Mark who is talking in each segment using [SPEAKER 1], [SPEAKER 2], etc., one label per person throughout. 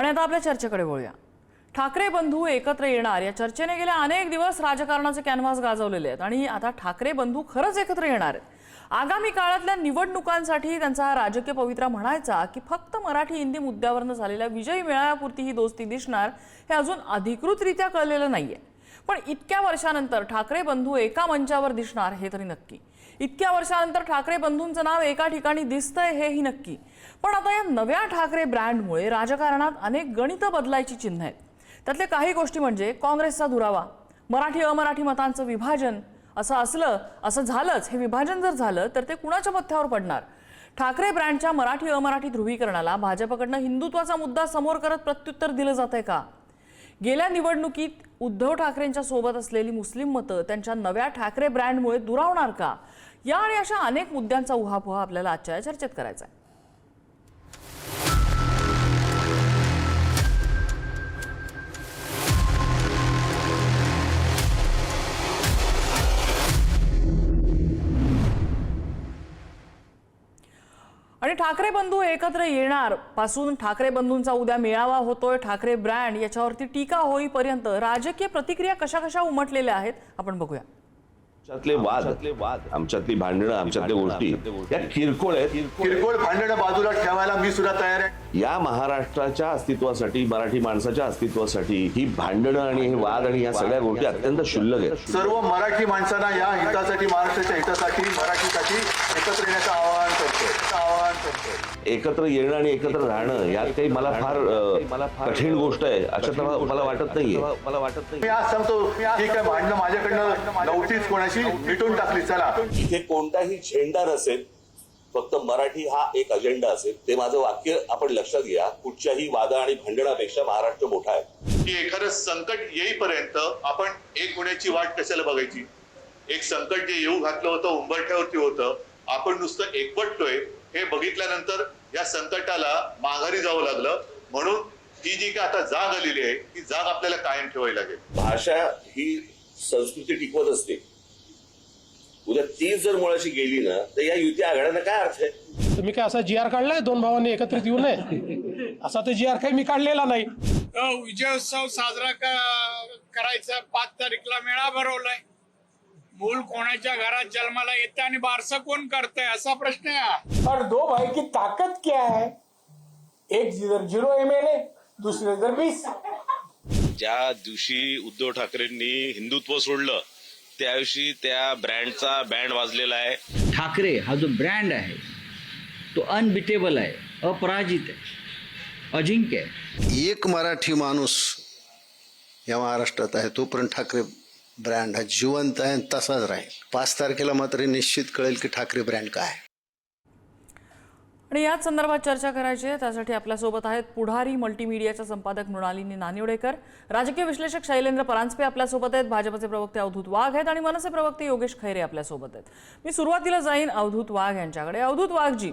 [SPEAKER 1] आणि आता आपल्या चर्चेकडे वळूया। ठाकरे बंधू एकत्र येणार या चर्चेने गेल्या अनेक दिवस राजकारणाचे कॅनव्हास गाजवलेले आहेत आणि आता ठाकरे बंधू खरंच एकत्र येणार आहेत। आगामी काळातल्या निवडणुकांसाठी त्यांचा हा राजकीय पवित्रा म्हणायचा की फक्त मराठी हिंदी मुद्द्यावरनं झालेल्या विजयी मेळाव्यापुरती ही दोस्ती दिसणार हे अजून अधिकृतरित्या कळलेलं नाहीये। पण इतक्या वर्षानंतर ठाकरे बंधू एका मंचावर दिसणार हे तरी नक्की। इतक्या वर्षानंतर ठाकरे बंधूंचं नाव एका ठिकाणी दिसतंय हेही नक्की। पण आता या नव्या ठाकरे ब्रँडमुळे राजकारणात अनेक गणितं बदलायची चिन्ह आहेत। त्यातले काही गोष्टी म्हणजे काँग्रेसचा दुरावा, मराठी अमराठी मतांचं विभाजन। असं झालंच, हे विभाजन जर झालं तर ते कुणाच्या पथ्यावर पडणार? ठाकरे ब्रँडच्या मराठी अमराठी ध्रुवीकरणाला भाजपकडनं हिंदुत्वाचा मुद्दा समोर करत प्रत्युत्तर दिलं जातंय का? गेल्या निवडणुकीत उद्धव ठाकरेंच्या सोबत असलेली मुस्लिम मतं त्यांच्या नव्या ठाकरे ब्रँडमुळे दुरावणार का? या आणि अशा अनेक मुद्द्यांचा उहापोहा आपल्याला आजच्या चर्चेत करायचा आहे। आणि ठाकरे बंधू एकत्र येणार पासून ठाकरे बंधूंचा उद्या मेळावा होतोय, ठाकरे ब्रँड याच्यावरती टीका होईपर्यंत राजकीय प्रतिक्रिया कशा कशा उमटलेल्या आहेत आपण बघूया।
[SPEAKER 2] आमच्यातले वाद, आमच्यातली भांडणं, आमच्यातल्या गोष्टी या किरकोळ आहेत।
[SPEAKER 3] किरकोळ भांडणं बाजूला ठेवायला मी सुद्धा तयार आहे।
[SPEAKER 2] या महाराष्ट्राच्या अस्तित्वासाठी, मराठी माणसाच्या अस्तित्वासाठी ही भांडणं आणि हे वाद आणि या सगळ्या गोष्टी अत्यंत क्षुल्लक आहेत।
[SPEAKER 3] सर्व मराठी माणसांना या हितासाठी, महाराष्ट्राच्या हितासाठी, मराठीसाठी एकत्र येण्याचं आवाहन करतोय।
[SPEAKER 2] एकत्र येणं आणि एकत्र राहणं यात काही मला फार कठीण गोष्ट आहे असं मला वाटत नाहीये।
[SPEAKER 3] मी आज सांगतो, ठीक आहे, भांडणं माझ्याकडनं नव्हतीच, कोणाशी मिटून टाकली। चला,
[SPEAKER 4] इथे कोणताही झेंडा नसेल, फक्त मराठी हा एक अजेंडा असेल। ते माझं वाक्य आपण लक्षात घ्या। कुठच्याही वादा आणि भांडणापेक्षा महाराष्ट्र मोठा आहे।
[SPEAKER 5] की एखादं संकट येईपर्यंत आपण एक होण्याची वाट कशाला बघायची? एक संकट जे येऊ घातलं होतं, उंबरठ्यावरती होतं, आपण नुसतं एकवटतोय हे बघितल्यानंतर या संकटाला माघारी जावं लागलं। म्हणून ही जी काय आता जाग आलेली आहे ती जाग आपल्याला कायम ठेवावी लागेल।
[SPEAKER 4] भाषा ही संस्कृती टिकवत असते। उद्या तीच जर मुळाशी गेली ना तर या युती आघाड्यांना काय अर्थ आहे?
[SPEAKER 6] तुम्ही काय असा जी आर काढलाय दोन भावांनी एकत्रित येऊ नये असा तर जी आर काही मी काढलेला नाही।
[SPEAKER 7] विजयोत्सव साजरा करायचा 5 तारीखला मेळा भरवलाय। मूल कोणाच्या घरात जन्माला येते आणि बारसं कोण करतंय असा प्रश्न आहे।
[SPEAKER 6] और दो भाई की ताकत क्या है? एक इधर 0 MLA, दूसरे इधर 20।
[SPEAKER 8] ज्या दिवशी उद्धव ठाकरेंनी हिंदुत्व सोडलं त्या दिवशी त्या ब्रँडचा बँड वाजलेला आहे।
[SPEAKER 9] ठाकरे हा जो ब्रँड आहे तो अनबिटेबल आहे, अपराजित आहे, अजिंक्य आहे।
[SPEAKER 10] एक मराठी माणूस या महाराष्ट्रात आहे तोपर्यंत ठाकरे ब्रँड हा जिवंत आहे, तसाच राहील। 5 तारखेला मात्र निश्चित कळेल की ठाकरे ब्रँड काय आहे।
[SPEAKER 1] आणि याच संदर्भात चर्चा करायची आहे, त्यासाठी आपल्यासोबत आहेत पुढारी मल्टीमीडियाच्या संपादक मृणालिनी नानिवडेकर, राजकीय विश्लेषक शैलेंद्र परांजपे आपल्यासोबत आहेत, भाजपचे प्रवक्ते अवधूत वाघ आहेत आणि मनसे प्रवक्ते योगेश खैरे आपल्यासोबत आहेत। मी सुरुवातीला जाईन अवधूत वाघ यांच्याकडे। अवधूत वाघजी,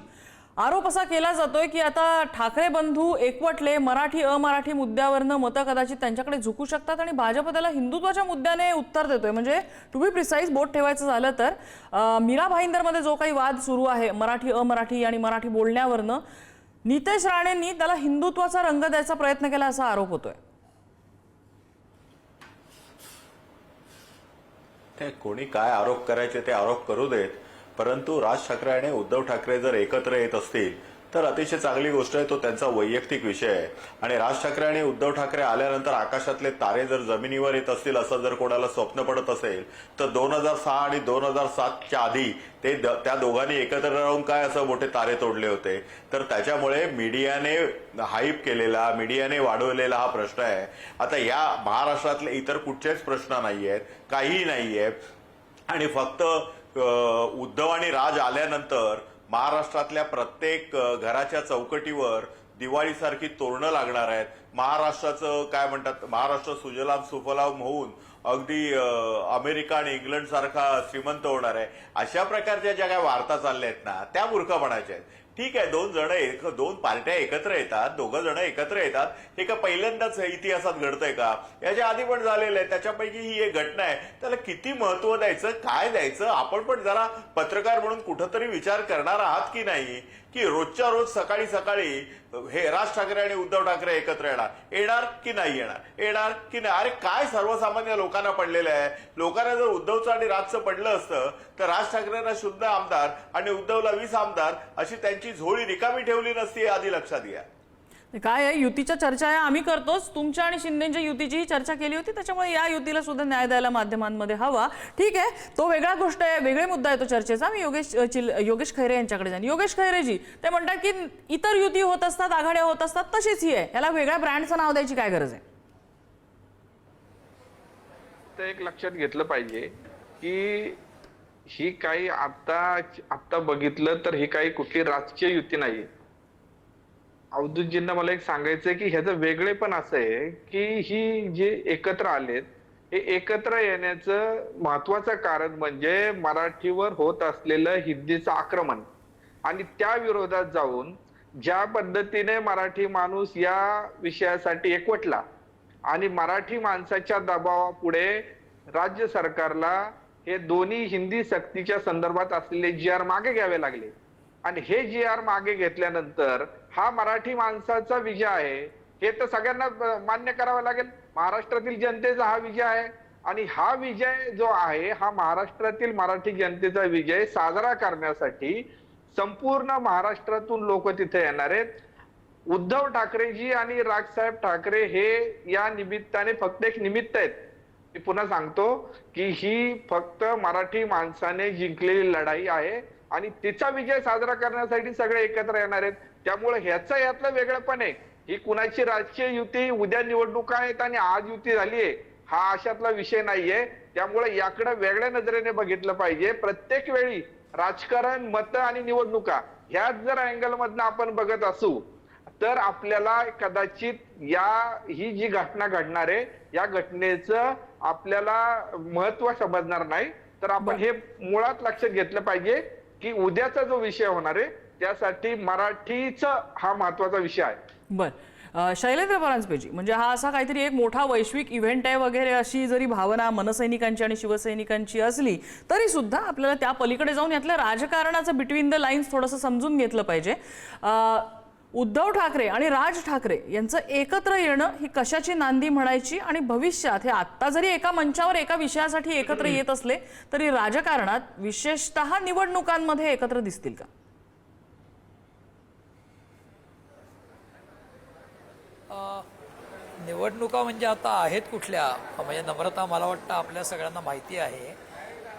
[SPEAKER 1] आरोप असा केला जातोय की आता ठाकरे बंधू एकवटले, मराठी अमराठी मुद्द्यावरनं मतं कदाचित त्यांच्याकडे झुकू शकतात आणि भाजप त्याला हिंदुत्वाच्या मुद्द्याने उत्तर देतोय। म्हणजे टू बी प्रिसाईज, बोट ठेवायचं झालं तर मीरा भाईंदरमध्ये जो काही वाद सुरू आहे मराठी अमराठी आणि मराठी बोलण्यावरनं, नितेश राणेंनी त्याला हिंदुत्वाचा रंग द्यायचा प्रयत्न केला असा आरोप होतोय।
[SPEAKER 11] ते कोणी काय आरोप करायचे ते आरोप करू देत, परंतु राज ठाकरे आणि उद्धव ठाकरे जर एकत्र येत असतील तर अतिशय चांगली गोष्ट आहे। तो त्यांचा वैयक्तिक विषय आहे आणि राज ठाकरे आणि उद्धव ठाकरे आल्यानंतर आकाशातले तारे जर जमिनीवर येत असतील असं जर कोणाला स्वप्न पडत असेल तर 2006 आणि 2007च्या आधी त्या दोघांनी एकत्र राहून काय असं मोठे तारे तोडले होते। तर त्याच्यामुळे मीडियाने हाईप केलेला, मीडियाने वाढवलेला हा प्रश्न आहे। आता या महाराष्ट्रातले इतर कुठचेच प्रश्न नाहीयेत, काहीही नाहीये आणि फक्त उद्धव आणि राज आल्यानंतर महाराष्ट्रातल्या प्रत्येक घराच्या चौकटीवर दिवाळीसारखी तोरणं लागणार आहेत। महाराष्ट्राचं काय म्हणतात, महाराष्ट्र सुजलाम सुफलाम होऊन अगदी अमेरिका आणि इंग्लंड सारखा श्रीमंत होणार आहे। अशा प्रकारच्या ज्या काय वार्ता चालल्या आहेत ना त्या मूर्खपणाच्या आहेत। ठीक आहे, दोन पार्ट्या एकत्र येतात, दोघं जण एकत्र येतात, हे का पहिल्यांदाच इतिहासात घडतंय का? याच्या आधी पण झालेलं आहे। त्याच्यापैकी ही एक घटना आहे, त्याला किती महत्व द्यायचं, काय द्यायचं, आपण पण जरा पत्रकार म्हणून कुठंतरी विचार करणार आहात की नाही? की रोजच्या रोज सकाळी सकाळी हे राज ठाकरे आणि उद्धव ठाकरे एकत्र येणार की नाही येणार की नाही? अरे काय सर्वसामान्य लोकांना पडलेलं आहे. लोकांना जर उद्धवचं आणि राजचं पडलं असतं तर राज ठाकरेंना 0 आमदार आणि उद्धवला 20 आमदार अशी त्यांची झोळी रिकामी ठेवली नसती, आधी लक्षात घ्या.
[SPEAKER 1] काय आहे, युतीच्या चर्चा आहे आम्ही करतोच. तुमच्या आणि शिंदेच्या युतीचीही चर्चा केली होती, त्याच्यामुळे या युतीला सुद्धा न्याय द्यायला माध्यमांमध्ये हवा. ठीक आहे, तो वेगळा गोष्ट आहे, वेगळे मुद्दा आहे तो चर्चेचा. मी योगेश खैरे यांच्याकडे जाईन. योगेश खैरेजी, ते म्हणतात की इतर युती होत असतात, आघाड्या होत असतात, तशीच ही आहे, याला वेगळ्या ब्रँडचं नाव द्यायची काय गरज आहे?
[SPEAKER 12] तर एक लक्षात घेतलं पाहिजे की ही काही आता बघितलं तर ही काही कुठली राजकीय युती नाही. अवधूतजींना मला एक सांगायचंय की ह्याचं वेगळे पण असं आहे की ही जे एकत्र आलेत हे एकत्र येण्याचं महत्वाचं कारण म्हणजे मराठीवर होत असलेलं हिंदीचं आक्रमण आणि त्या विरोधात जाऊन ज्या पद्धतीने मराठी माणूस या विषयासाठी एकवटला आणि मराठी माणसाच्या दबावापुढे राज्य सरकारला हे दोन्ही हिंदी सक्तीच्या संदर्भात असलेले GR मागे घ्यावे लागले आणि हे GR मागे घेतल्यानंतर हा मराठी माणसाचा विजय आहे हे तर सगळ्यांना मान्य करावं लागेल. महाराष्ट्रातील जनतेचा हा विजय आहे आणि हा विजय जो आहे हा महाराष्ट्रातील मराठी जनतेचा विजय साजरा करण्यासाठी संपूर्ण महाराष्ट्रातून लोक तिथे येणार आहेत. उद्धव ठाकरेजी आणि राजसाहेब ठाकरे हे या निमित्ताने फक्त एक निमित्त आहेत. मी पुन्हा सांगतो की ही फक्त मराठी माणसाने जिंकलेली लढाई आहे आणि तिचा विजय साजरा करण्यासाठी सगळे एकत्र येणार आहेत. त्यामुळे यातलं वेगळंपण आहे. ही कुणाची राजकीय युती, उद्या निवडणुका आहेत आणि आज युती झालीये, हा अशातला विषय नाहीये. त्यामुळे याकडे वेगळ्या नजरेने बघितलं पाहिजे. प्रत्येक वेळी राजकारण, मतं आणि निवडणुका ह्याच जर अँगल मधनं आपण बघत असू तर आपल्याला कदाचित ही जी घटना घडणार आहे या घटनेचं आपल्याला महत्व समजणार नाही. तर आपण हे मुळात लक्षात घेतलं पाहिजे की उद्याचा जो विषय होणार आहे त्यासाठी मराठीचा हा महत्वाचा विषय आहे.
[SPEAKER 1] बर, शैलेंद्र परांजपेजी, म्हणजे हा असा काहीतरी एक मोठा वैश्विक इव्हेंट आहे वगैरे अशी जरी भावना मनसैनिकांची आणि शिवसैनिकांची असली तरी सुद्धा आपल्याला त्या पलीकडे जाऊन यातल्या राजकारणाचं बिटवीन द लाईन्स थोडंसं समजून घेतलं पाहिजे. उद्धव ठाकरे आणि राज ठाकरे यांचं एकत्र येणं ही कशाची नांदी म्हणायची आणि भविष्यात हे आत्ता जरी एका मंचावर एका विषयासाठी एकत्र येत असले तरी राजकारणात विशेषतः निवडणुकांमध्ये एकत्र दिसतील का?
[SPEAKER 13] निवडणुका म्हणजे आता आहेत कुठल्या, म्हणजे नम्रता, मला वाटतं आपल्या सगळ्यांना माहिती आहे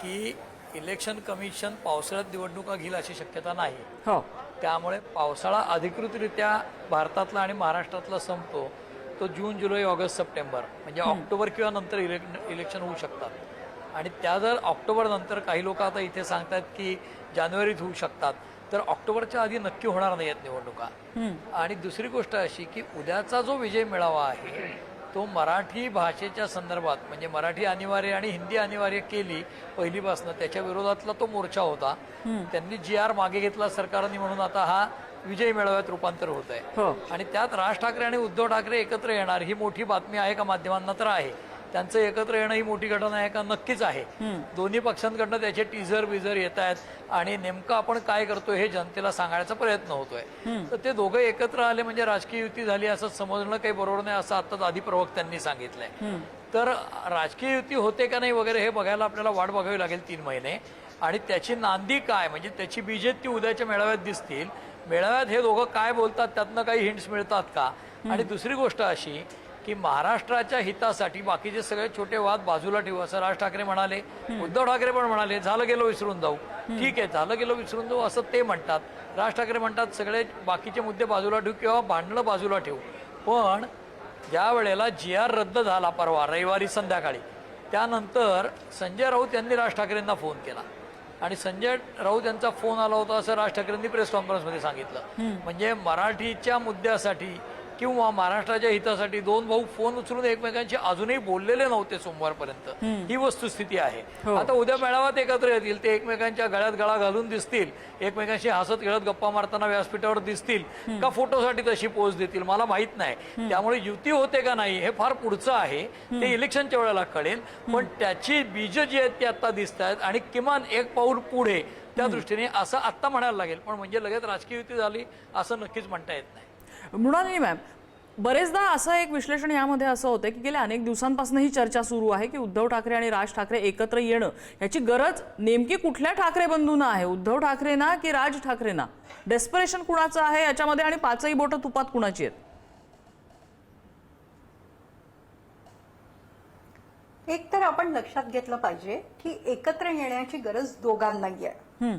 [SPEAKER 13] की इलेक्शन कमिशन पावसाळ्यात निवडणुका घेईल अशी शक्यता नाही.
[SPEAKER 1] हो,
[SPEAKER 13] त्यामुळे पावसाळा अधिकृतरित्या भारतातला आणि महाराष्ट्रातला संपतो तो जून, जुलै, ऑगस्ट, सप्टेंबर म्हणजे ऑक्टोबर किंवा नंतर इलेक्शन होऊ शकतात. आणि त्या जर ऑक्टोबर नंतर, काही लोक आता इथे सांगतात की जानेवारीत होऊ शकतात, तर ऑक्टोबरच्या आधी नक्की होणार नाही आहेत निवडणुका. आणि दुसरी गोष्ट अशी की उद्याचा जो विजय मेळावा आहे तो मराठी भाषेच्या संदर्भात, म्हणजे मराठी अनिवार्य आणि हिंदी अनिवार्य केली पहिलीपासून, त्याच्या विरोधातला तो मोर्चा होता. त्यांनी GR मागे घेतला सरकारने म्हणून आता हा विजय मेळाव्यात रूपांतर होत आहे. आणि त्यात राज ठाकरे आणि उद्धव ठाकरे एकत्र येणार ही मोठी बातमी आहे का माध्यमांना? तर आहे. त्यांचं एकत्र येणं ही मोठी घटना आहे का? नक्कीच आहे. दोन्ही पक्षांकडनं त्याचे टीझर बिझर येत आहेत आणि नेमकं आपण काय करतोय हे जनतेला सांगायचा प्रयत्न होतोय. तर ते दोघं एकत्र आले म्हणजे राजकीय युती झाली असं समजणं काही बरोबर नाही, असं आताच आधी प्रवक्त्यांनी सांगितलंय. तर राजकीय युती होते का नाही वगैरे हे बघायला आपल्याला वाट बघावी लागेल 3 महिने. आणि त्याची नांदी काय, म्हणजे त्याची बीजे ती उद्याच्या मेळाव्यात दिसतील. मेळाव्यात हे दोघं काय बोलतात त्यातनं काही हिंट्स मिळतात का? आणि दुसरी गोष्ट अशी की महाराष्ट्राच्या हितासाठी बाकीचे सगळे छोटे वाद बाजूला ठेवू असं राज ठाकरे म्हणाले, उद्धव ठाकरे पण म्हणाले झालं गेलं विसरून जाऊ. ठीक आहे, झालं गेलं विसरून जाऊ असं ते म्हणतात. राज ठाकरे म्हणतात सगळे बाकीचे मुद्दे बाजूला ठेवू किंवा भांडणं बाजूला ठेवू. पण ज्या वेळेला GR रद्द झाला परवा रविवारी संध्याकाळी, त्यानंतर संजय राऊत यांनी राज ठाकरेंना फोन केला आणि संजय राऊत यांचा फोन आला होता असं राज ठाकरेंनी प्रेस कॉन्फरन्समध्ये सांगितलं. म्हणजे मराठीच्या मुद्द्यासाठी किंवा महाराष्ट्राच्या हितासाठी दोन भाऊ फोन उचलून एकमेकांशी अजूनही बोललेले नव्हते सोमवारपर्यंत. ही वस्तुस्थिती आहे. आता उद्या मेळाव्यात एकत्र येतील, ते एकमेकांच्या गळ्यात गळा घालून दिसतील, एकमेकांशी हसत खेळत गप्पा मारताना व्यासपीठावर दिसतील का फोटोसाठी तशी पोज देतील मला माहित नाही. त्यामुळे युती होते का नाही हे फार पुढचं आहे, ते इलेक्शनच्या वेळेला कळेल. पण त्याची बीज जी आहेत ती आता दिसत आहेत आणि किमान एक पाऊल पुढे त्या दृष्टीने असं आत्ता म्हणायला लागेल, पण म्हणजे लगेच राजकीय युती झाली असं नक्कीच म्हणता येत नाही.
[SPEAKER 1] मृणालिनी मॅम, बरेचदा असं एक विश्लेषण यामध्ये असं होतं की गेल्या अनेक दिवसांपासून ही चर्चा सुरू आहे की उद्धव ठाकरे आणि राज ठाकरे एकत्र येणं याची गरज नेमकी कुठल्या ठाकरे बंधूंना आहे, उद्धव ठाकरेंना की राज ठाकरेंना? डेस्परेशन कुणाचं आहे याच्यामध्ये आणि पाचही बोटं तुपात कुणाची आहेत?
[SPEAKER 14] एक तर आपण लक्षात घेतलं पाहिजे की एकत्र येण्याची गरज दोघांनाही आहे.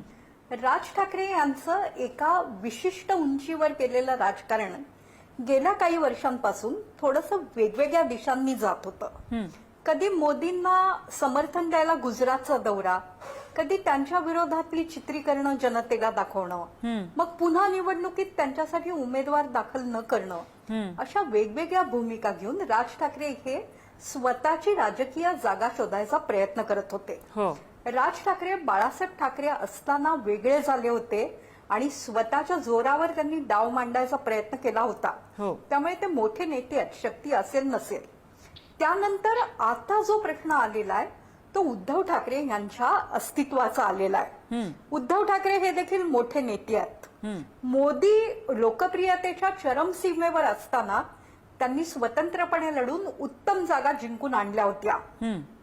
[SPEAKER 14] राज ठाकरे यांचं एका विशिष्ट उंचीवर केलेलं राजकारण गेल्या काही वर्षांपासून थोडंसं वेगवेगळ्या दिशांनी जात होतं. कधी मोदींना समर्थन द्यायला गुजरातचा दौरा, कधी त्यांच्या विरोधातली चित्रीकरणं जनतेला दाखवणं, मग पुन्हा निवडणुकीत त्यांच्यासाठी उमेदवार दाखल न करणं, अशा वेगवेगळ्या भूमिका घेऊन राज ठाकरे हे स्वतःची राजकीय जागा शोधायचा प्रयत्न करत होते. राज ठाकरे बाळासाहेब ठाकरे असताना वेगळे झाले होते आणि स्वतःच्या जोरावर त्यांनी डाव मांडायचा प्रयत्न केला होता. त्यामुळे ते मोठे नेते आहेत, शक्ती असेल नसेल. त्यानंतर आता जो प्रश्न आलेला आहे तो उद्धव ठाकरे यांच्या अस्तित्वाचा आलेला आहे. उद्धव ठाकरे हे देखील मोठे नेते आहेत. मोदी लोकप्रियतेच्या चरमसीमेवर असताना त्यांनी स्वतंत्रपणे लढून उत्तम जागा जिंकून आणल्या होत्या.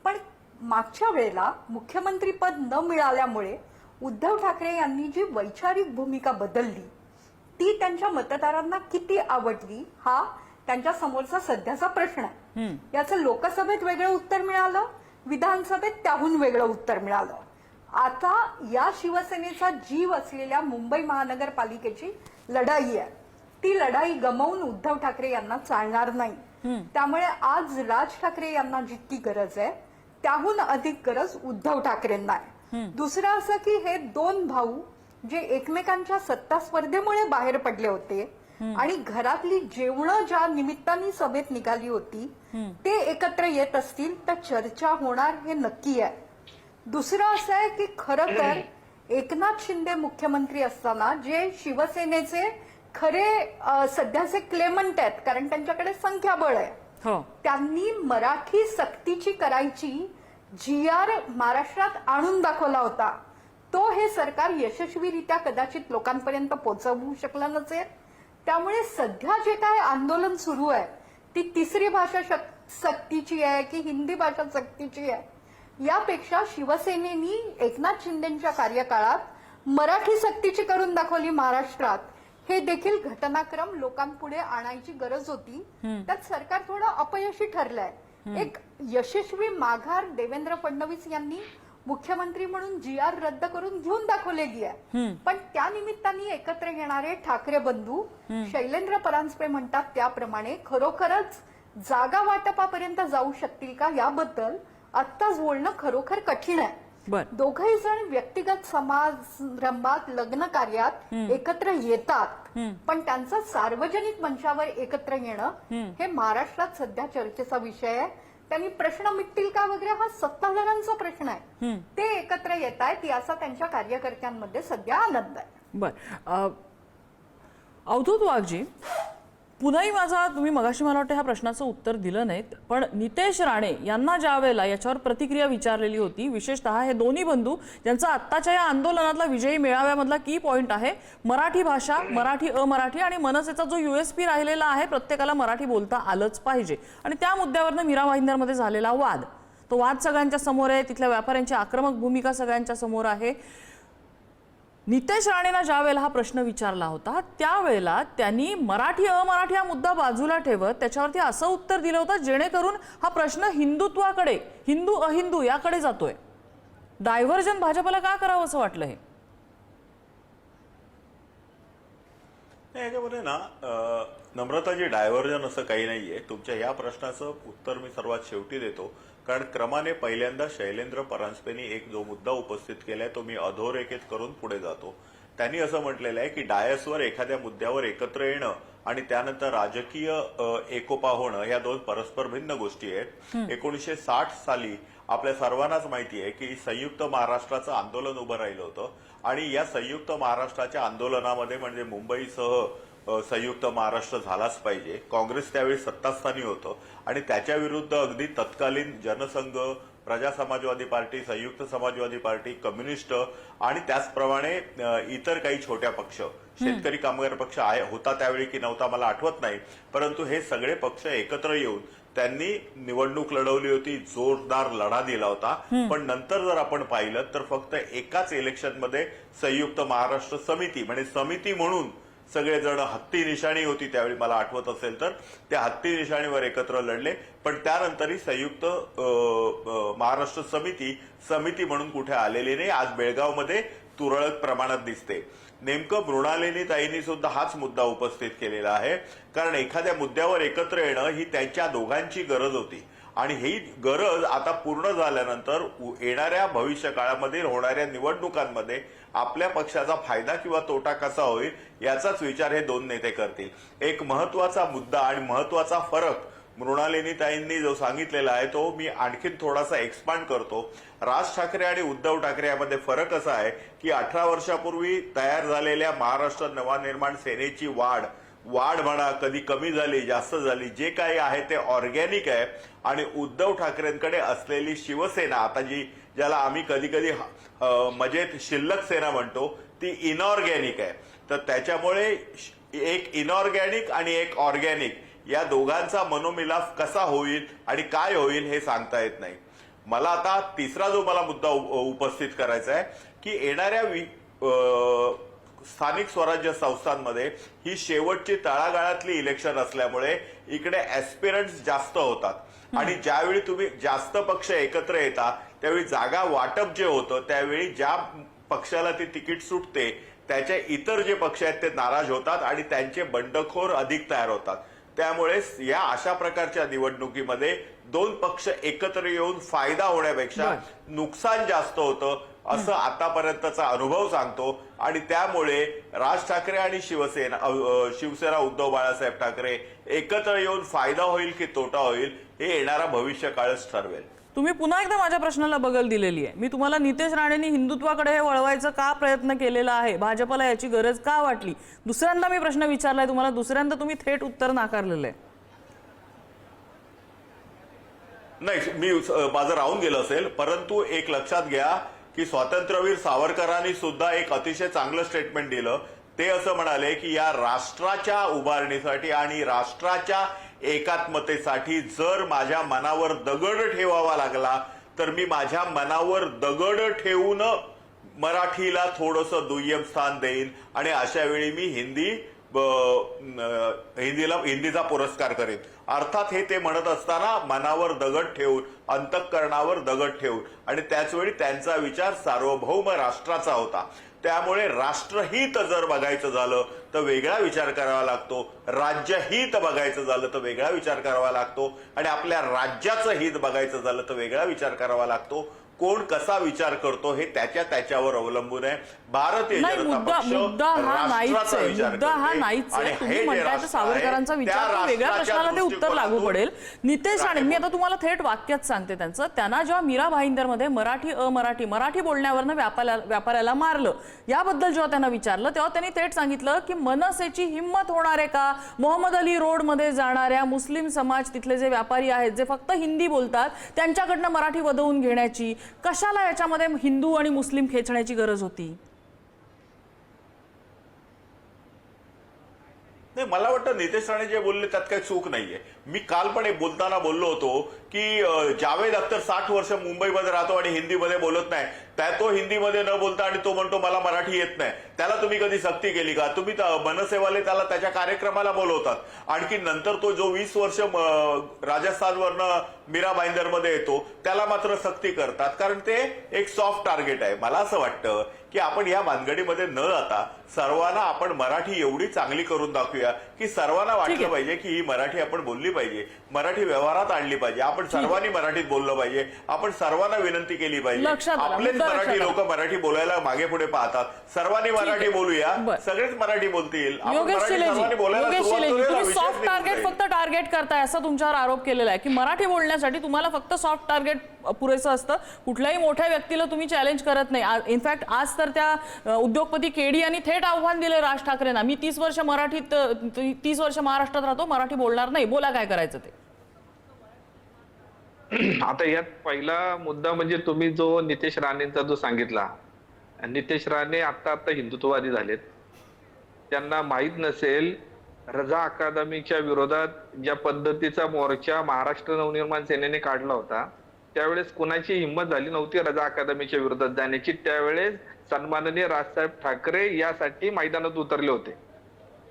[SPEAKER 14] पण मागच्या वेळेला मुख्यमंत्री पद न मिळाल्यामुळे उद्धव ठाकरे यांनी जी वैचारिक भूमिका बदलली ती त्यांच्या मतदारांना किती आवडली हा त्यांच्या समोरचा सध्याचा प्रश्न आहे. याचं लोकसभेत वेगळं उत्तर मिळालं, विधानसभेत त्याहून वेगळं उत्तर मिळालं. आता या शिवसेनेचा जीव असलेल्या मुंबई महानगरपालिकेची लढाई आहे. ती लढाई गमावून उद्धव ठाकरे यांना चालणार नाही. त्यामुळे आज राज ठाकरे यांना जितकी गरज आहे त्याहून अधिक गरज उद्धव ठाकरेंना आहे. दुसरं असं की हे दोन भाऊ जे एकमेकांच्या सत्ता स्पर्धेमुळे बाहेर पडले होते आणि घरातली जेवणं ज्या निमित्ताने सभेत निघाली होती ते एकत्र येत असतील तर चर्चा होणार हे नक्की आहे. दुसरं असं आहे की खरं तर एकनाथ शिंदे मुख्यमंत्री असताना जे शिवसेनेचे खरे सध्याचे क्लेमंट आहेत, कारण त्यांच्याकडे संख्याबळ आहे, त्यांनी मराठी सक्तीची करायची GR महाराष्ट्रात आणून दाखवला होता. तो हे सरकार यशस्वीरित्या कदाचित लोकांपर्यंत पोहोचवू शकलं नसेल. त्यामुळे सध्या जे काय आंदोलन सुरू आहे ती तिसरी भाषा सक्तीची आहे की हिंदी भाषा सक्तीची आहे यापेक्षा शिवसेनेनी एकनाथ शिंदेच्या कार्यकाळात मराठी सक्तीची करून दाखवली महाराष्ट्रात. हे देखील घटनाक्रम लोकांपुढे आणायची गरज होती. त्यात सरकार थोडं अपयशी ठरलंय. एक यशस्वी माघार देवेंद्र फडणवीस यांनी मुख्यमंत्री म्हणून GR रद्द करून घेऊन दाखवलेली आहे. पण त्या निमित्ताने एकत्र येणारे ठाकरे बंधू शैलेंद्र परांजपे म्हणतात त्याप्रमाणे खरोखरच जागा वाटपापर्यंत जाऊ शकतील का याबद्दल आत्ताच बोलणं खरोखर कठीण आहे. दोघही जण व्यक्तिगत समारंभात लग्न कार्यात एकत्र येतात पण त्यांचं सार्वजनिक मंचावर एकत्र येणं हे महाराष्ट्रात सध्या चर्चेचा विषय आहे. त्यांनी प्रश्न मिटतील का वगैरे हा सत्ताधाऱ्यांचा प्रश्न आहे. ते एकत्र येत आहेत याचा त्यांच्या कार्यकर्त्यांमध्ये सध्या आनंद आहे.
[SPEAKER 1] बर, अवधूत वाघजी, पुन्हाही माझा तुम्ही मगाशी मला वाटतं ह्या प्रश्नाचं उत्तर दिलं नाहीत, पण नितेश राणे यांना ज्या वेळेला याच्यावर प्रतिक्रिया विचारलेली होती, विशेषतः हे दोन्ही बंधू ज्यांचा आत्ताच्या या आंदोलनातला विजयी मेळाव्यामधला की पॉइंट आहे मराठी भाषा, मराठी अमराठी आणि मनसेचा जो USP राहिलेला आहे प्रत्येकाला मराठी बोलता आलंच पाहिजे. आणि त्या मुद्द्यावरनं मीरा भाईंदरमध्ये झालेला वाद, तो वाद सगळ्यांच्या समोर आहे. तिथल्या व्यापाऱ्यांची आक्रमक भूमिका सगळ्यांच्या समोर आहे. नितेश राणेंना ज्या वेळेला हा प्रश्न विचारला होता त्यावेळेला त्यांनी मराठी अमराठी हा मुद्दा बाजूला ठेवत त्याच्यावरती असं उत्तर दिलं होतं जेणेकरून हा प्रश्न हिंदुत्वाकडे, हिंदू अहिंदू याकडे जातोय. डायव्हर्जन भाजपला का करावं असं वाटलं? हे
[SPEAKER 11] याच्यामध्ये ना नम्रताजी डायव्हर्जन असं काही नाहीये. तुमच्या या प्रश्नाचं उत्तर मी सर्वात शेवटी देतो, कारण क्रमाने पहिल्यांदा शैलेंद्र परांजपेंनी एक जो मुद्दा उपस्थित केलाय तो मी अधोरेखित करून पुढे जातो. त्यांनी असं म्हटलेलं आहे की डायसवर एखाद्या मुद्द्यावर एकत्र येणं आणि त्यानंतर राजकीय एकोपा होणं या दोन परस्पर भिन्न गोष्टी आहेत. 1960 साली आपल्या सर्वांनाच माहिती आहे की संयुक्त महाराष्ट्राचं आंदोलन उभं राहिलं होतं आणि या संयुक्त महाराष्ट्राच्या आंदोलनामध्ये म्हणजे मुंबईसह संयुक्त महाराष्ट्र झालाच पाहिजे. काँग्रेस त्यावेळी सत्तास्थानी होतं आणि त्याच्या विरुद्ध अगदी तत्कालीन जनसंघ, प्रजा समाजवादी पार्टी, संयुक्त समाजवादी पार्टी, कम्युनिस्ट आणि त्याचप्रमाणे इतर काही छोट्या पक्ष, शेतकरी कामगार पक्ष होता त्यावेळी की नव्हता मला आठवत नाही, परंतु हे सगळे पक्ष एकत्र येऊन त्यांनी निवडणूक लढवली होती, जोरदार लढा दिला होता. पण नंतर जर आपण पाहिलं तर फक्त एकाच इलेक्शनमध्ये संयुक्त महाराष्ट्र समिती म्हणजे समिती म्हणून सगळेजण हत्ती निशाणी होती त्यावेळी मला आठवत असेल तर त्या हत्ती निशाणीवर एकत्र लढले. पण त्यानंतरही संयुक्त महाराष्ट्र समिती म्हणून कुठे आलेली नाही. आज बेळगावमध्ये तुरळक प्रमाणात दिसते. नेमकं मृणालिनी ताईंनी सुद्धा हाच मुद्दा उपस्थित केलेला आहे. कारण एखाद्या मुद्द्यावर एकत्र येणं ही त्यांच्या दोघांची गरज होती आणि ही गरज आता पूर्ण झाल्यानंतर येणाऱ्या भविष्य काळामध्ये होणाऱ्या निवडणुकांमध्ये आपल्या पक्षाचा फायदा किंवा तोटा कसा होईल याचाच विचार हे दोन नेते करतील. एक महत्वाचा मुद्दा आणि महत्वाचा फरक मृणालिनी ताईंनी जो सांगितलेला आहे तो मी आणखीन थोडासा एक्सपांड करतो. राज ठाकरे आणि उद्धव ठाकरे यामध्ये फरक असा आहे की 18 वर्षापूर्वी तयार झालेल्या महाराष्ट्र नवनिर्माण सेनेची वाढ म्हणा कधी कमी झाली जास्त झाली जे काही आहे ते ऑर्गॅनिक आहे आणि उद्धव ठाकरेंकडे असलेली शिवसेना आता ज्याला आम्ही कधी कधी मजेत शिल्लक सेना म्हणतो ती इनऑर्गॅनिक आहे. तर त्याच्यामुळे एक इनऑर्गॅनिक आणि एक ऑर्गॅनिक या दोघांचा मनोमिलाफ कसा होईल आणि काय होईल हे सांगता येत नाही. मला आता तिसरा जो मला मुद्दा उपस्थित करायचा आहे की येणाऱ्या स्थानिक स्वराज्य संस्थांमध्ये ही शेवटची तळागाळातली इलेक्शन असल्यामुळे इकडे ऍस्पिरंट्स जास्त होतात आणि ज्यावेळी तुम्ही जास्त पक्ष एकत्र येता त्यावेळी जागा वाटप जे होतं त्यावेळी ज्या पक्षाला ती तिकीट सुटते त्याचे इतर जे पक्ष आहेत ते नाराज होतात आणि त्यांचे बंडखोर अधिक तयार होतात. त्यामुळे या अशा प्रकारच्या निवडणुकीमध्ये दोन पक्ष एकत्र येऊन फायदा होण्यापेक्षा नुकसान जास्त होतं असं आतापर्यंतचा अनुभव सांगतो. आणि त्यामुळे राज ठाकरे आणि शिवसेना उद्धव बाळासाहेब ठाकरे एकत्र येऊन फायदा होईल की तोटा होईल हे येणारा भविष्य काळच ठरवेल.
[SPEAKER 1] तुम्ही पुन्हा एकदा माझ्या प्रश्नाला बगल दिलेली आहे. मी तुम्हाला नितेश राणेंनी हिंदुत्वाकडे हे वळवायचं का प्रयत्न केलेला आहे, भाजपला याची गरज का वाटली, दुसऱ्यांदा मी प्रश्न विचारलाय तुम्हाला, दुसऱ्यांदा तुम्ही थेट उत्तर नाकारलेलं आहे.
[SPEAKER 11] नाही मी माझं राहून गेलं असेल परंतु एक लक्षात घ्या की स्वातंत्र्यवीर सावरकरांनी सुद्धा एक अतिशय चांगलं स्टेटमेंट दिलं. ते असं म्हणाले की या राष्ट्राच्या उभारणीसाठी आणि राष्ट्राच्या एकात्मतेसाठी जर माझ्या मनावर दगड ठेवावा लागला तर मी माझ्या मनावर दगड ठेवून मराठीला थोडंसं दुय्यम स्थान देईन आणि अशा वेळी मी हिंदीचा पुरस्कार करेन. अर्थात हे ते म्हणत असताना मनावर दगड ठेवून अंतःकरणावर दगड ठेवून आणि त्याचवेळी त्यांचा विचार सार्वभौम राष्ट्राचा होता. त्यामुळे राष्ट्रहित जर बघायचं झालं तर वेगळा विचार करावा लागतो, राज्यहित बघायचं झालं तर वेगळा विचार करावा लागतो आणि आपल्या राज्याचं हित बघायचं झालं तर वेगळा विचार करावा लागतो. कोण कसा विचार करतो हे त्याच्यावर अवलंबून आहे. भारतीय जनता पक्ष राष्ट्राचा विचार करतो.
[SPEAKER 1] सावरकरांचा विचार वेगळ्या प्रश्नाला ते उत्तर लागू पडेल. नितेश राणे मी आता तुम्हाला थेट वाक्यात सांगते त्यांचं. त्यांना जेव्हा मीरा भाईंदरमध्ये मराठी बोलण्यावरनं व्यापाऱ्याला मारलं याबद्दल जेव्हा त्यांना विचारलं तेव्हा त्यांनी थेट सांगितलं की मनसेची हिंमत होणार आहे का मोहम्मद अली रोड मध्ये जाणाऱ्या मुस्लिम समाज तिथले जे व्यापारी आहेत जे फक्त हिंदी बोलतात त्यांच्याकडनं मराठी वदवून घेण्याची, कशाला याच्यामध्ये हिंदू आणि मुस्लिम खेचण्याची गरज होती?
[SPEAKER 11] नाही मला वाटतं नितेश राणे जे बोलले त्यात काही चूक नाहीये. मी काल पण बोलताना बोललो होतो की जावेद अख्तर 60 वर्ष मुंबईमध्ये राहतो आणि हिंदीमध्ये बोलत नाही. तो हिंदीमध्ये न बोलता आणि तो म्हणतो मला मराठी येत नाही. त्याला तुम्ही कधी सक्ती केली का? तुम्ही मनसेवाले त्याला त्याच्या कार्यक्रमाला बोलवतात. आणखी नंतर तो जो 20 वर्ष राजस्थानवरनं मीरा भाईंदरमध्ये येतो त्याला मात्र सक्ती करतात कारण ते एक सॉफ्ट टार्गेट आहे. मला असं वाटतं की आपण या भानगडीमध्ये न जाता सर्वांना आपण मराठी एवढी चांगली करून दाखवूया की सर्वांना वाटलं पाहिजे की ही मराठी आपण बोलली पाहिजे, मराठी व्यवहारात आणली पाहिजे, आपण सर्वांनी मराठीत बोललं पाहिजे, आपण सर्वांना विनंती केली पाहिजे. आपले मराठी
[SPEAKER 1] लक्षात
[SPEAKER 11] लोक मराठी बोलायला मागे पुढे पाहतात. सर्वांनी मराठी बोलूया,
[SPEAKER 1] बरं.
[SPEAKER 11] सगळेच मराठी बोलतील. आपण
[SPEAKER 1] योगेश
[SPEAKER 11] मराठी सर्वांनी
[SPEAKER 1] शिलेजी,
[SPEAKER 11] बोलायला
[SPEAKER 1] योगेश
[SPEAKER 11] सुरुवात
[SPEAKER 1] शिलेजी,
[SPEAKER 11] करूया,
[SPEAKER 1] तुम्ही
[SPEAKER 11] विषयच
[SPEAKER 1] सॉफ्ट
[SPEAKER 11] निघून
[SPEAKER 1] टार्गेट
[SPEAKER 11] जाईल.
[SPEAKER 1] फक्त टार्गेट करताय असं तुमच्यावर आरोप केलेला आहे की मराठी बोलण्यासाठी तुम्हाला फक्त सॉफ्ट टार्गेट पुरेसं असतं. कुठल्याही मोठ्या व्यक्तीला तुम्ही चॅलेंज करत नाही. इनफॅक्ट आज तर त्या उद्योगपती केडी यांनी थेट आव्हान दिले राज ठाकरेंना, मी 30 वर्ष महाराष्ट्रात राहतो, मराठी बोलणार नाही, बोला काय करायचं ते.
[SPEAKER 12] आता यात पहिला मुद्दा म्हणजे तुम्ही जो नितेश राणेंचा जो सांगितला, नितेश राणे आता हिंदुत्ववादी झालेत. त्यांना माहित नसेल रजा अकादमीच्या विरोधात ज्या पद्धतीचा मोर्चा महाराष्ट्र नवनिर्माण सेनेने काढला होता, त्यावेळेस कुणाची हिंमत झाली नव्हती रजा अकादमीच्या विरोधात जाण्याची. त्यावेळेस सन्माननीय राजसाहेब ठाकरे यासाठी मैदानात उतरले होते.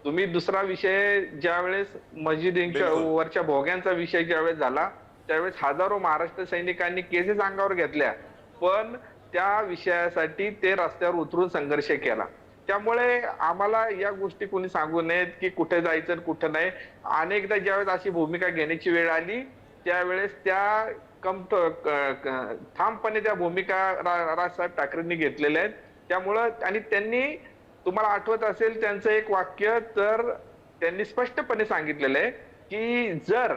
[SPEAKER 12] तुम्ही दुसरा विषय ज्यावेळेस मस्जिदींच्या वरच्या भोग्यांचा विषय ज्यावेळेस झाला, त्यावेळेस हजारो महाराष्ट्र सैनिकांनी केसेस अंगावर घेतल्या, पण त्या विषयासाठी ते रस्त्यावर उतरून संघर्ष केला. त्यामुळे आम्हाला या गोष्टी कोणी सांगू नयेत की कुठे जायचं आणि कुठे नाही. अनेकदा ज्यावेळेस अशी भूमिका घेण्याची वेळ आली त्यावेळेस त्या ठामपणे त्या भूमिका राजसाहेब ठाकरेंनी घेतलेल्या आहेत. त्यामुळं आणि त्यांनी, तुम्हाला आठवत असेल त्यांचं एक वाक्य, तर त्यांनी स्पष्टपणे सांगितलेलं आहे की जर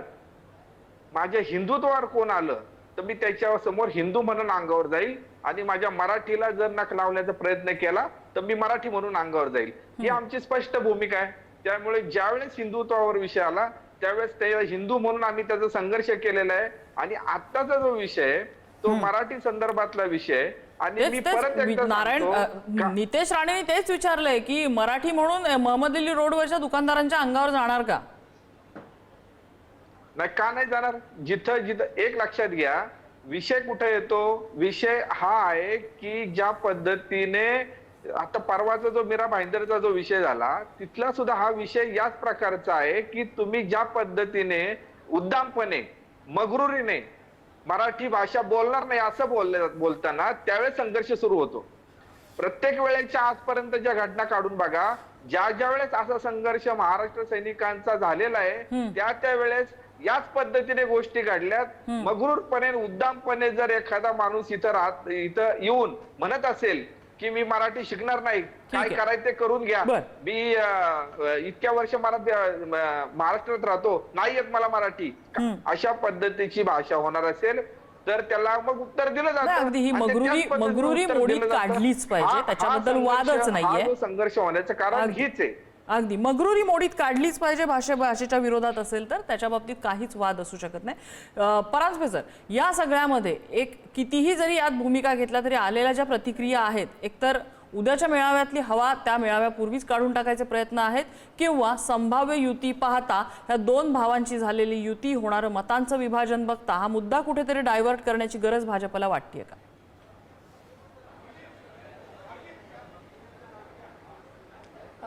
[SPEAKER 12] माझ्या हिंदुत्वावर कोण आलं तर मी त्याच्या समोर हिंदू म्हणून अंगावर जाईल, आणि माझ्या मराठीला जर नख लावण्याचा प्रयत्न केला तर मी मराठी म्हणून अंगावर जाईल. ही आमची स्पष्ट भूमिका आहे. त्यामुळे ज्यावेळेस हिंदुत्वावर विषय आला त्यावेळेस त्या हिंदू म्हणून आम्ही त्याचा संघर्ष केलेला आहे. आणि आत्ताचा जो विषय तो मराठी संदर्भातला विषय. आणि मी परत एकदा
[SPEAKER 1] नारायण नितेश राणेंनी तेच विचारलंय की मराठी म्हणून महमदअली रोडवरच्या दुकानदारांच्या अंगावर जाणार का?
[SPEAKER 12] नाही, का नाही जाणार? जिथं जिथं एक लक्षात घ्या, विषय कुठे येतो? विषय हा आहे की ज्या पद्धतीने आता परवाचा जो मीरा भाईंदरचा जो विषय झाला तिथला सुद्धा हा विषय याच प्रकारचा आहे की तुम्ही ज्या पद्धतीने उद्दामपणे मगरुरीने मराठी भाषा बोलणार नाही असं बोलताना त्यावेळेस संघर्ष सुरू होतो. प्रत्येक वेळेच्या आजपर्यंत ज्या घटना काढून बघा, ज्या वेळेस असा संघर्ष महाराष्ट्र सैनिकांचा झालेला आहे त्या वेळेस याच पद्धतीने गोष्टी घडल्यात. मगरूरपणे उद्दामपणे जर एखादा माणूस इथं येऊन म्हणत असेल की मी मराठी शिकणार नाही, काय करायचं ते करून घ्या, मी इतक्या वर्ष महाराष्ट्रात राहतो, नाही येत मला मराठी, अशा पद्धतीची भाषा होणार असेल तर त्याला मग उत्तर दिलं जातं.
[SPEAKER 1] अगदी ही मगरुरी मोडीत काढलीच पाहिजे, त्याच्याबद्दल वादच नाहीये.
[SPEAKER 12] संघर्ष होण्याचं कारण हीच आहे.
[SPEAKER 1] अगदी मगरुरी मोडीत काढलीच पाहिजे, भाषेच्या विरोधात असेल तर त्याच्या बाबतीत काहीच वाद असू शकत नाही. परांजपे सर, या सगळ्यामध्ये एक कितीही जरी यात भूमिका घेतल्या तरी आलेल्या ज्या प्रतिक्रिया आहेत, एकतर उद्याच्या मेळाव्यातली हवा त्या मेळाव्यापूर्वीच काढून टाकायचे प्रयत्न आहेत, किंवा संभाव्य युती पाहता ह्या दोन भावांची झालेली युती, होणारं मतांचं विभाजन बघता हा मुद्दा कुठेतरी डायव्हर्ट करण्याची गरज भाजपला वाटतेय का?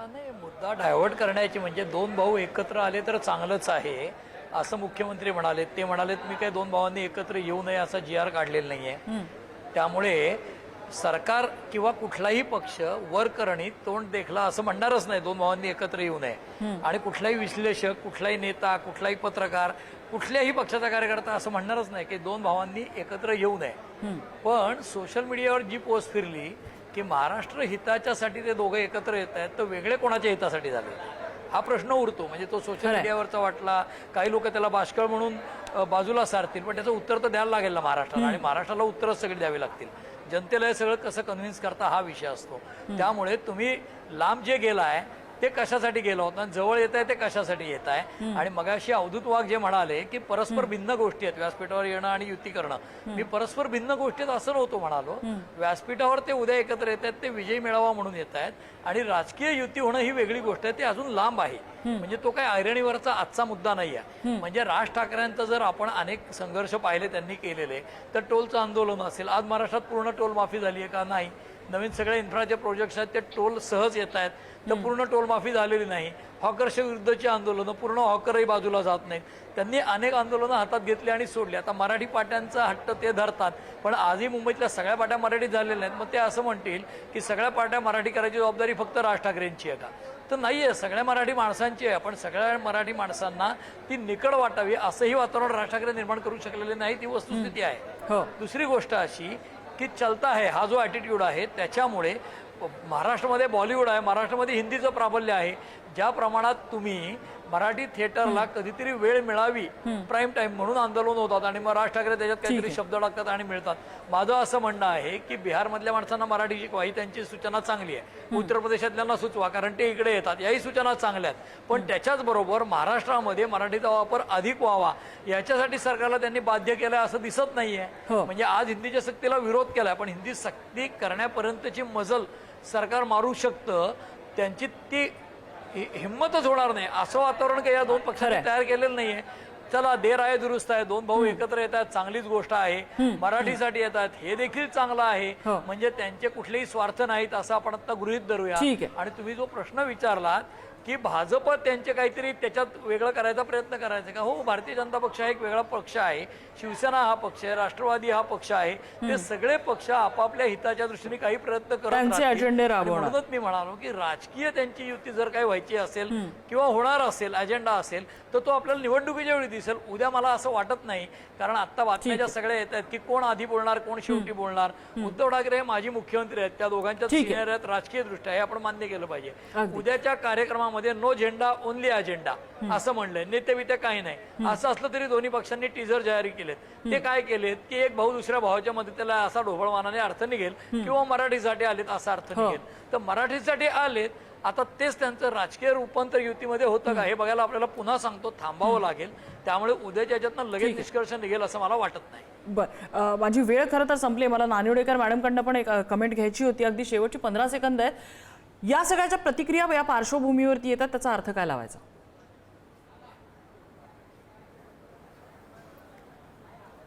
[SPEAKER 13] नाही, मुद्दा डायव्हर्ट करण्याची म्हणजे दोन भाऊ एकत्र आले तर चांगलंच आहे असं मुख्यमंत्री म्हणाले. ते म्हणालेत मी काही दोन भावांनी एकत्र येऊ नये असा GR काढलेला नाहीये. त्यामुळे सरकार किंवा कुठलाही पक्ष वर करणी तोंड देखला असं म्हणणारच नाही दोन भावांनी एकत्र येऊ नये. आणि कुठलाही विश्लेषक, कुठलाही नेता, कुठलाही पत्रकार, कुठल्याही पक्षाचा कार्यकर्ता असं म्हणणारच नाही की दोन भावांनी एकत्र येऊ नये. पण सोशल मीडियावर जी पोस्ट फिरली की महाराष्ट्र हिताच्यासाठी ते दोघं एकत्र येत आहेत, तर वेगळे कोणाच्या हितासाठी झाले हा प्रश्न उरतो. म्हणजे तो सोशल मीडियावरचा वाटला, काही लोक त्याला बाष्कळ म्हणून बाजूला सारतील, पण त्याचं उत्तर तर द्यायला लागेल ना महाराष्ट्राला, आणि महाराष्ट्राला उत्तरच सगळी द्यावी लागतील. जनतेला हे सगळं कसं कन्व्हिन्स करता हा विषय असतो. त्यामुळे तुम्ही लांब जे गेलाय ते कशासाठी गेलो होता आणि जवळ येत आहे ते कशासाठी येत आहे. आणि मगाशी अवधूत वाघ जे म्हणाले की परस्पर भिन्न गोष्टी आहेत व्यासपीठावर येणं आणि युती करणं, मी परस्पर भिन्न गोष्टीत असं नव्हतं म्हणालो. व्यासपीठावर ते उद्या एकत्र येत आहेत, ते विजयी मेळावा म्हणून येत आहेत, आणि राजकीय युती होणं ही वेगळी गोष्ट आहे, ते अजून लांब आहे. म्हणजे तो काय ऐरणीवरचा आजचा मुद्दा नाही आहे. म्हणजे राज ठाकरेंचा जर आपण अनेक संघर्ष पाहिले त्यांनी केलेले, तर टोलचं आंदोलन असेल, आज महाराष्ट्रात पूर्ण टोल माफी झाली आहे का? नाही. नवीन सगळे इन्फ्राचे प्रोजेक्ट्स आहेत ते टोल सहज येत आहेत, तर पूर्ण टोल माफी झालेली नाही. हॉकर्सच्या विरुद्धची आंदोलनं, पूर्ण हॉकरही बाजूला जात नाहीत. त्यांनी अनेक आंदोलनं हातात घेतली आणि सोडली. आता मराठी पाट्यांचा हट्ट ते धरतात, पण आजही मुंबईतल्या सगळ्या पाट्या मराठी झालेल्या नाहीत. मग ते असं म्हणतील की सगळ्या पाट्या मराठी करायची जबाबदारी फक्त राज ठाकरेंची आहे का? तर नाही आहे, सगळ्या मराठी माणसांची आहे. पण सगळ्या मराठी माणसांना ती निकड वाटावी असंही वातावरण राज ठाकरे निर्माण करू शकलेले नाही, ती वस्तुस्थिती आहे. दुसरी गोष्ट अशी की चलता है हा जो ॲटिट्यूड आहे त्याच्यामुळे महाराष्ट्रामध्ये बॉलिवूड आहे, महाराष्ट्रामध्ये हिंदीचं प्राबल्य आहे. ज्या प्रमाणात तुम्ही मराठी थिएटरला कधीतरी वेळ मिळावी प्राईम टाइम म्हणून आंदोलन होतात आणि मग राज ठाकरे त्याच्यात काहीतरी शब्द टाकतात आणि मिळतात. माझं असं म्हणणं आहे की बिहारमधल्या माणसांना मराठी शिकवा ही त्यांची सूचना चांगली आहे, उत्तर प्रदेशातल्यांना सुचवा कारण ते इकडे येतात, याही सूचना चांगल्या आहेत. पण त्याच्याच बरोबर महाराष्ट्रामध्ये मराठीचा वापर अधिक व्हावा याच्यासाठी सरकारला त्यांनी बाध्य केलं असं दिसत नाहीये. म्हणजे आज हिंदीच्या सक्तीला विरोध केलाय, पण हिंदी सक्ती करण्यापर्यंतची मजल सरकार मारू शकतं, त्यांची ती हिंमतच होणार नाही. असं वातावरण काही या दोन पक्षांनी तयार केलेलं नाहीये. चला देर आहे दुरुस्त आहे, दोन भाऊ एकत्र येत आहेत, चांगलीच गोष्ट आहे. मराठीसाठी येतात हे देखील चांगलं आहे. म्हणजे त्यांचे कुठलेही स्वार्थ नाहीत असं आपण आता गृहीत धरूया. आणि तुम्ही जो प्रश्न विचारलात की भाजप त्यांचे काहीतरी त्याच्यात वेगळं करायचा प्रयत्न करायचा का, हो भारतीय जनता पक्ष हा एक वेगळा पक्ष आहे, शिवसेना हा पक्ष आहे, राष्ट्रवादी हा पक्ष आहे. ते सगळे पक्ष आपापल्या हिताच्या दृष्टीने काही प्रयत्न करत म्हणूनच मी म्हणालो की राजकीय त्यांची युती जर काही व्हायची असेल किंवा होणार असेल अजेंडा असेल तर तो आपल्याला निवडणुकीच्या वेळी दिसेल. उद्या मला असं वाटत नाही, कारण आता बातम्या सगळ्या येत आहेत की कोण आधी बोलणार कोण शेवटी बोलणार. उद्धव ठाकरे हे माजी मुख्यमंत्री आहेत, त्या दोघांच्या सिनियर आहेत राजकीय दृष्ट्या, हे आपण मान्य केलं पाहिजे. उद्याच्या कार्यक्रमामध्ये नो झेंडा ओनली अजेंडा असं म्हणलंय, नेते बिते काही नाही. असं असलं तरी दोन्ही पक्षांनी टीजर जारी केलेत. ते काय केलेत की एक भाऊ दुसऱ्या भावाच्या मदतीला असा ढोबळमानाने अर्थ निघेल किंवा मराठीसाठी आलेत असा अर्थ निघेल. तर मराठीसाठी आलेत, आता तेच त्यांचं राजकीय रूपांतर युतीमध्ये होतं का हे बघायला आपल्याला पुन्हा सांगतो थांबावं लागेल. त्यामुळे उद्याच्या याच्यातनं लगेच निष्कर्ष निघेल असं मला वाटत नाही.
[SPEAKER 1] बरं, माझी वेळ खरं तर संपली. मला नानिवडेकर मॅडमकडनं पण एक कमेंट घ्यायची होती. अगदी शेवटची 15 सेकंद आहेत. या सगळ्याच्या प्रतिक्रिया या पार्श्वभूमीवरती येतात, त्याचा अर्थ काय लावायचा?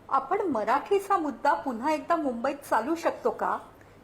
[SPEAKER 14] आपण मराठीचा मुद्दा पुन्हा एकदा मुंबईत चालू शकतो का,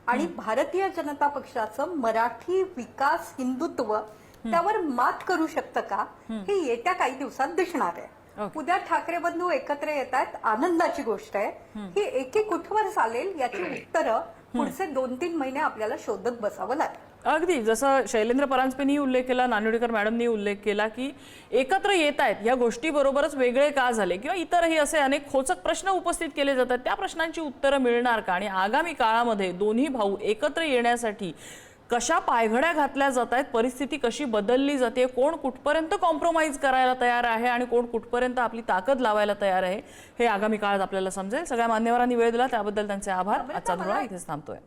[SPEAKER 14] आणि भारतीय जनता पक्षाचं मराठी विकास हिंदुत्व त्यावर मात करू शकतं का, हे येत्या काही दिवसात दिसणार आहे. उद्या ठाकरे बंधू एकत्र येत आहेत, आनंदाची गोष्ट आहे. ही एकी कुठवर चालेल याची उत्तरं पुढचे 2-3 महिने आपल्याला शोधत बसावं लागेल.
[SPEAKER 1] अगदी जसं शैलेंद्र परांजपेंनी उल्लेख केला, नानिवडेकर मॅडमनी उल्लेख केला की एकत्र येत आहेत या गोष्टीबरोबरच वेगळे का झाले किंवा इतरही असे अनेक खोचक प्रश्न उपस्थित केले जातात, त्या प्रश्नांची उत्तरं मिळणार का, आणि आगामी काळामध्ये दोन्ही भाऊ एकत्र येण्यासाठी कशा पायघड्या घातल्या जात आहेत, परिस्थिती कशी बदलली जाते, कोण कुठपर्यंत कॉम्प्रोमाइज करायला तयार आहे आणि कोण कुठपर्यंत आपली ताकद लावायला तयार आहे, हे आगामी काळात आपल्याला समजेल. सगळ्या मान्यवरांनी वेळ दिला त्याबद्दल त्यांचे आभार. आजचा धुळा इथेच थांबतोय.